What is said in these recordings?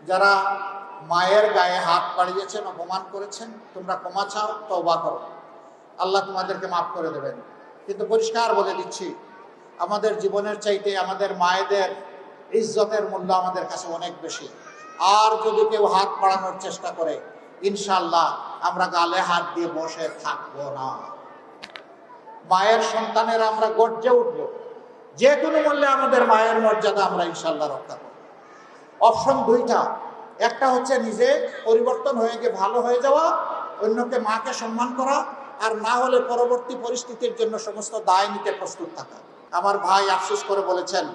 যারা মায়ের গায়ে হাত বাড়িয়েছেন, অপমান করেছেন, তোমরা ক্ষমা চাও, তওবা করো, আল্লাহ তোমাদেরকে মাফ করে দেবেন। কিন্তু পরিষ্কার বলে দিচ্ছি, আমাদের জীবনের চাইতে আমাদের মায়েদের ইজ্জতের মূল্য আমাদের কাছে অনেক বেশি। আর যদি কেউ হাত বাড়ানোর চেষ্টা করে, ইনশাআল্লাহ আমরা গালে হাত দিয়ে বসে থাকবো না। মায়ের সন্তানের আমরা গর্জে উঠবো, যে কোনো মূল্যে আমাদের মায়ের মর্যাদা আমরা ইনশাআল্লাহ রক্ষা করব। অপশন দুইটা, একটা হচ্ছে নিজে পরিবর্তন হয়ে গিয়ে ভালো হয়ে যাওয়া, অন্যকে মাকে সম্মান করা, আর না হলে পরবর্তী পরিস্থিতির জন্য সমস্ত দায় নিতে প্রস্তুত থাকা। আমার ভাই আফসোস করে বলেছেন,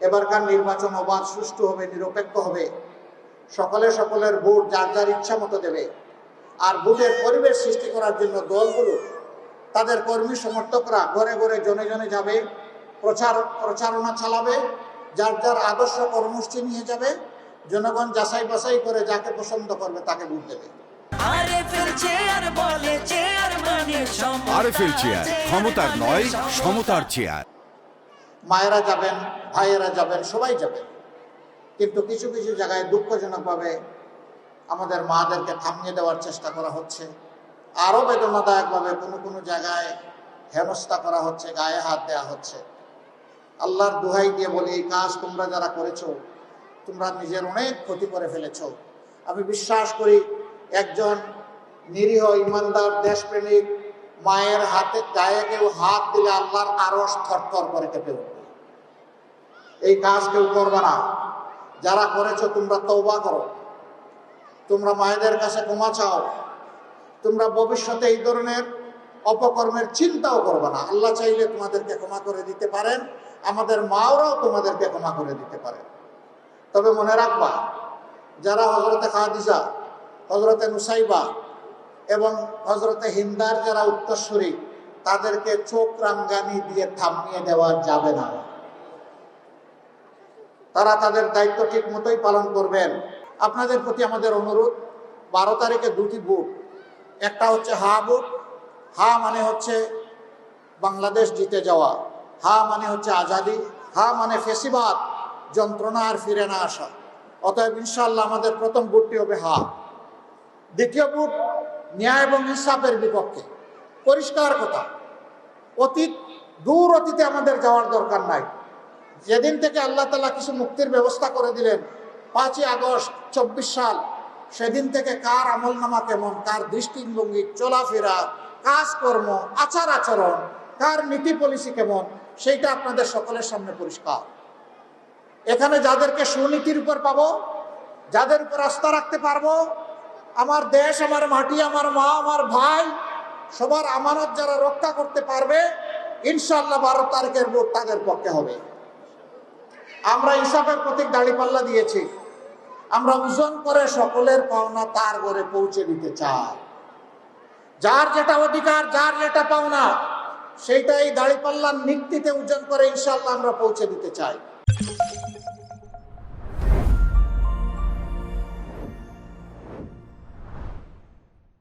এবারকার নির্বাচন অবাধ, সুষ্ঠু হবে, নিরপেক্ষ হবে, সকলের ভোট যার যার ইচ্ছা মতো দেবে। আর ভোটের পরিবেশ সৃষ্টি করার জন্য দলগুলো তাদের কর্মী সমর্থকরা ঘরে ঘরে জনে জনে যাবে, প্রচারণা চালাবে, যার যার আদর্শ কর্মসূচি নিয়ে যাবে, জনগণ যাচাই বাছাই করে যাকে পছন্দ করবে তাকে ভোট দেবে। আরএফএল চেয়ার বলে চেয়ার মানে আরএফএল চেয়ার, ক্ষমতার নয় সমতার চেয়ার। মায়েরা যাবেন, ভাইয়েরা যাবেন, সবাই যাবেন, কিন্তু কিছু কিছু জায়গায় দুঃখজনকভাবে আমাদের মাদেরকে থামিয়ে দেওয়ার চেষ্টা করা হচ্ছে। আরও বেদনাদায়কভাবে কোনো কোনো জায়গায় হেনস্থা করা হচ্ছে, গায়ে হাত দেওয়া হচ্ছে। আল্লাহর দোহাই দিয়ে বলি, এই কাজ তোমরা যারা করেছো, তোমরা নিজের অনেক ক্ষতি করে ফেলেছ। আমি বিশ্বাস করি একজন নিরীহ ইমানদার দেশপ্রেমিক মায়ের হাতে গায়ে কেউ হাত দিলে আল্লাহর আরশ থরথর করে কেঁপে উঠবে। এই কাজ কেউ করবে না। যারা করেছো তোমরা তওবা করো, তোমরা মায়েদের কাছে ক্ষমা চাও, তোমরা ভবিষ্যতে এই ধরনের অপকর্মের চিন্তাও করবে না। আল্লাহ চাইলে তোমাদেরকে ক্ষমা করে দিতে পারেন, আমাদের মাওরাও তোমাদেরকে ক্ষমা করে দিতে পারেন। তবে মনে রাখবা, যারা হযরতে খাদিজা, হযরতে নুসাইবা এবং হযরতে হিন্দার যারা উত্তরসূরি, তাদেরকে চোখ রাঙ্গানি দিয়ে থামিয়ে দেওয়া যাবে না। তারা তাদের দায়িত্ব ঠিক মতোই পালন করবেন। আপনাদের প্রতি আমাদের অনুরোধ, 12 তারিখে দুটি ভোট, একটা হচ্ছে হা ভোট। হা মানে হচ্ছে বাংলাদেশ জিতে যাওয়া, হা মানে হচ্ছে আজাদি, হা মানে ফেসিবাদ, যন্ত্রণা আর ফিরে না আসা। অতএব ইনশাআল্লাহ আমাদের প্রথম ভোটটি হবে হা। দ্বিতীয় ভোট ন্যায় এবং ইনসাফের বিপক্ষে। পরিষ্কার কথা, দূর অতীতে আমাদের যাওয়ার দরকার নাই। যেদিন থেকে আল্লাহ তাআলা কিছু মুক্তির ব্যবস্থা করে দিলেন, 5ই আগস্ট 24 সাল, সেদিন থেকে কার আমলনামা কেমন, কার দৃষ্টিভঙ্গি, চলাফেরা, কাজকর্ম, আচার আচরণ, কার নীতি পলিসি কেমন, সেইটা আপনাদের সকলের সামনে পরিষ্কার। এখানে যাদেরকে সুনীতির উপর পাবো, যাদের উপর আস্থা রাখতে পারবো, আমার দেশ, আমার মাটি, আমার মা, আমার ভাই, সবার আমানত যারা রক্ষা করতে পারবে, ইনশাআল্লাহ 12 তারিখের ভোট তাদের পক্ষে হবে। আমরা ইনসাফের প্রতীক দাঁড়িপাল্লা দিয়েছি। আমরা ওজন করে সকলের পাওনা তার ঘরে পৌঁছে দিতে চাই। যার যেটা অধিকার, যার যেটা পাওনা, সেইটাই দাঁড়িপাল্লার নিক্তিতে ওজন করে ইনশাআল্লাহ আমরা পৌঁছে দিতে চাই।